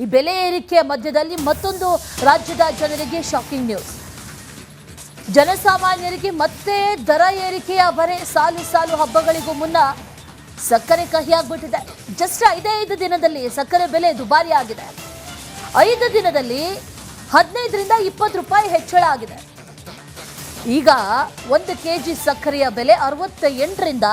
ಈ ಬೆಲೆ ಏರಿಕೆಯ ಮಧ್ಯದಲ್ಲಿ ಮತ್ತೊಂದು ರಾಜ್ಯದ ಜನರಿಗೆ ಶಾಕಿಂಗ್ ನ್ಯೂಸ್. ಜನಸಾಮಾನ್ಯರಿಗೆ ಮತ್ತೆ ದರ ಏರಿಕೆಯ ಬರೆ. ಸಾಲು ಸಾಲು ಹಬ್ಬಗಳಿಗೂ ಮುನ್ನ ಸಕ್ಕರೆ ಕಹಿಯಾಗ್ಬಿಟ್ಟಿದೆ. ಜಸ್ಟ್ 5 ದಿನದಲ್ಲಿ ಸಕ್ಕರೆ ಬೆಲೆ ದುಬಾರಿ ಆಗಿದೆ. 5 ದಿನದಲ್ಲಿ 15ರಿಂದ 20 ರೂಪಾಯಿ ಹೆಚ್ಚಳ ಆಗಿದೆ. ಈಗ 1 ಕೆಜಿ ಸಕ್ಕರೆಯ ಬೆಲೆ 68ರಿಂದ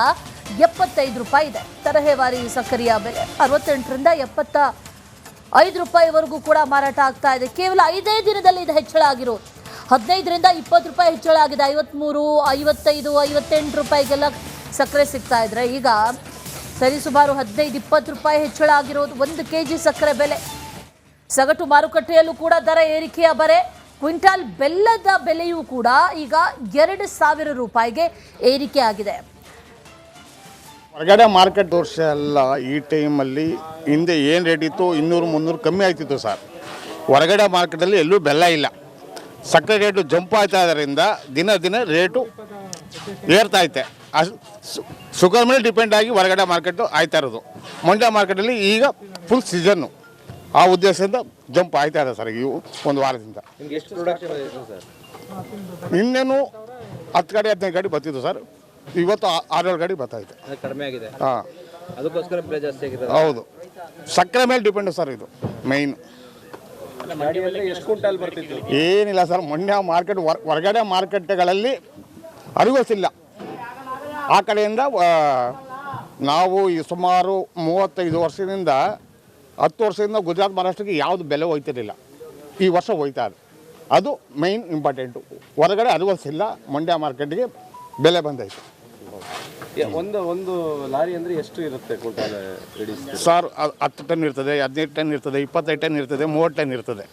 75 ರೂಪಾಯಿ ಇದೆ. ತರಹೇವಾರಿ ಸಕ್ಕರೆಯ ಬೆಲೆ 68ರಿಂದ 75 ರೂಪಾಯಿವರೆಗೂ ಕೂಡ ಮಾರಾಟ ಆಗ್ತಾ ಇದೆ. ಕೇವಲ 5 ದಿನದಲ್ಲಿ ಇದು ಹೆಚ್ಚಳ ಆಗಿರೋದು. 15ರಿಂದ 20 ರೂಪಾಯಿ ಹೆಚ್ಚಳ ಆಗಿದೆ. 53, 55, 58 ರೂಪಾಯಿಗೆಲ್ಲ ಸಕ್ಕರೆ ಸಿಗ್ತಾ ಇದ್ರೆ ಈಗ ಸರಿಸುಮಾರು 15-20 ರೂಪಾಯಿ ಹೆಚ್ಚಳ ಆಗಿರೋದು 1 ಕೆಜಿ ಸಕ್ಕರೆ ಬೆಲೆ. ಸಗಟು ಮಾರುಕಟ್ಟೆಯಲ್ಲೂ ಕೂಡ ದರ ಏರಿಕೆಯ ಬರೆ. ಕ್ವಿಂಟಾಲ್ ಬೆಲ್ಲದ ಬೆಲೆಯೂ ಕೂಡ ಈಗ 2,000 ರೂಪಾಯಿಗೆ ಏರಿಕೆ ಆಗಿದೆ. ಹೊರಗಡೆ ಮಾರ್ಕೆಟ್ ವರ್ಷ ಎಲ್ಲ ಈ ಟೈಮಲ್ಲಿ ಹಿಂದೆ ಏನು ರೇಟ್ ಇತ್ತು 200-300 ಕಮ್ಮಿ ಆಗ್ತಿತ್ತು ಸರ್. ಹೊರಗಡೆ ಮಾರ್ಕೆಟಲ್ಲಿ ಎಲ್ಲೂ ಬೆಲ್ಲ ಇಲ್ಲ. ಸಕ್ಕರೆ ರೇಟು ಜಂಪ್ ಆಗ್ತಾ ಇರೋದ್ರಿಂದ ದಿನ ದಿನ ರೇಟು ಏರ್ತಾಯಿದೆ. ಶುಗರ್ ಮೇಲೆ ಡಿಪೆಂಡ್ ಆಗಿ ಹೊರಗಡೆ ಮಾರ್ಕೆಟು ಆಯ್ತಾ ಇರೋದು. ಮಂಡ್ಯ ಮಾರ್ಕೆಟಲ್ಲಿ ಈಗ ಫುಲ್ ಸೀಸನ್ನು. ಆ ಉದ್ದೇಶದಿಂದ ಜಂಪ್ ಆಯ್ತಾ ಇದೆ ಸರ್ ಇವು ಒಂದು ವಾರದಿಂದ. ಇನ್ನೇನು 10 ಗಾಡಿ 15 ಗಾಡಿ ಬರ್ತಿತ್ತು ಸರ್. ಇವತ್ತು 6-7 ಗಾಡಿ ಬರ್ತಾಯಿದೆ. ಕಡಿಮೆ ಆಗಿದೆ. ಹಾಂ, ಅದಕ್ಕೋಸ್ಕರ ಬೆಲೆ ಜಾಸ್ತಿ ಆಗಿದೆ. ಹೌದು, ಸಕ್ಕರೆ ಮೇಲೆ ಡಿಪೆಂಡು ಸರ್ ಇದು ಮೈನ್. ಎಷ್ಟು ಕ್ವಿಂಟಾಲ್ ಬರ್ತಿತ್ತು? ಏನಿಲ್ಲ ಸರ್, ಮಂಡ್ಯ ಮಾರ್ಕೆಟ್ ಹೊರಗಡೆ ಮಾರ್ಕೆಟ್ಗಳಲ್ಲಿ ಅರಿವಿಸಿಲ್ಲ. ಆ ಕಡೆಯಿಂದ ನಾವು ಈ ಸುಮಾರು 35 ವರ್ಷದಿಂದ 10 ವರ್ಷದಿಂದ ಗುಜರಾತ್ ಮಹಾರಾಷ್ಟ್ರಕ್ಕೆ ಯಾವುದು ಬೆಲೆ ಹೋಯ್ತಿರಲಿಲ್ಲ. ಈ ವರ್ಷ ಹೋಯ್ತಾ ಇದೆ. ಅದು ಮೈನ್ ಇಂಪಾರ್ಟೆಂಟು. ಹೊರಗಡೆ ಅರಿವಿಸಿಲ್ಲ, ಮಂಡ್ಯ ಮಾರ್ಕೆಟ್ಗೆ ಬೆಲೆ ಬಂದೈತೆ. ಒಂದು ಲಾರಿ ಅಂದರೆ ಎಷ್ಟು ಇರುತ್ತೆ ಕ್ವಿಂಟಾಲ್ ರೆಡಿ ಸರ್? 10 ಟನ್ ಇರ್ತದೆ, 15 ಟನ್ ಇರ್ತದೆ, 25 ಟನ್ ಇರ್ತದೆ, 30 ಟನ್ ಇರ್ತದೆ.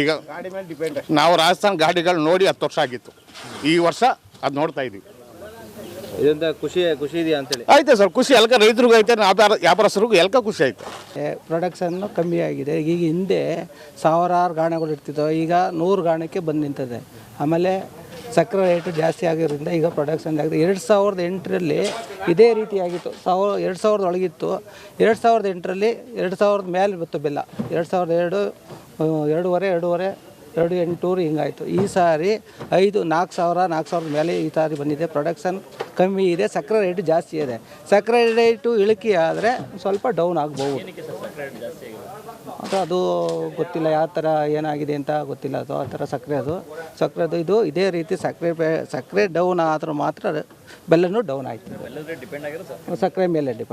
ಈಗ ಗಾಡಿ ಮೇಲೆ ಡಿಪೆಂಡ್. ನಾವು ರಾಜಸ್ಥಾನ ಗಾಡಿಗಳು ನೋಡಿ 10 ವರ್ಷ ಆಗಿತ್ತು. ಈ ವರ್ಷ ಅದು ನೋಡ್ತಾ ಇದ್ದೀವಿ. ಇದರಿಂದ ಖುಷಿ ಇದೆಯಾ ಅಂತೇಳಿ? ಆಯ್ತು ಸರ್, ಖುಷಿ. ಎಲ್ಕ ರೈತರಿಗೂ ಐತೆ, ವ್ಯಾಪಾರಸ್ಥರಿಗೂ ಎಲ್ಕ ಖುಷಿ ಆಯ್ತು. ಪ್ರೊಡಕ್ಷನ್ನು ಕಮ್ಮಿ ಆಗಿದೆ. ಈಗ ಹಿಂದೆ ಸಾವಿರಾರು ಗಾಣಗಳು ಇರ್ತಿದ್ದವು, ಈಗ 100 ಗಾಣಕ್ಕೆ ಬಂದು ನಿಂತದೆ. ಆಮೇಲೆ ಸಕ್ಕರೆ ರೇಟು ಜಾಸ್ತಿ ಆಗಿರೋದ್ರಿಂದ ಈಗ ಪ್ರೊಡಕ್ಷನ್ ಆಗಿದೆ. 2008ರಲ್ಲಿ ಇದೇ ರೀತಿಯಾಗಿತ್ತು. 2000 ಒಳಗಿತ್ತು. 2008ರಲ್ಲಿ 2000 ಮೇಲೆ ಬಂತು ಬೆಲ್ಲ. 2002, 2,800 ಹಿಂಗಾಯಿತು. ಈ ಸಾರಿ 4,000 ಮೇಲೆ ಈ ಸಾರಿ ಬಂದಿದೆ. ಪ್ರೊಡಕ್ಷನ್ ಕಮ್ಮಿ ಇದೆ, ಸಕ್ಕರೆ ರೇಟು ಜಾಸ್ತಿ ಇದೆ. ಸಕ್ಕರೆ ರೇಟು ಇಳಿಕೆ ಆದರೆ ಸ್ವಲ್ಪ ಡೌನ್ ಆಗ್ಬೋದು. ಅದು ಗೊತ್ತಿಲ್ಲ, ಯಾವ ಥರ ಏನಾಗಿದೆ ಅಂತ ಗೊತ್ತಿಲ್ಲ. ಅದು ಆ ಥರ ಸಕ್ಕರೆದು ಇದು ಇದೇ ರೀತಿ ಸಕ್ಕರೆ ಡೌನ್ ಆದರೂ ಮಾತ್ರ ಬೆಲ್ಲನೂ ಡೌನ್ ಆಯಿತು. ಸಕ್ಕರೆ ಮೇಲೆ ಡಿಪೆಂಡ್.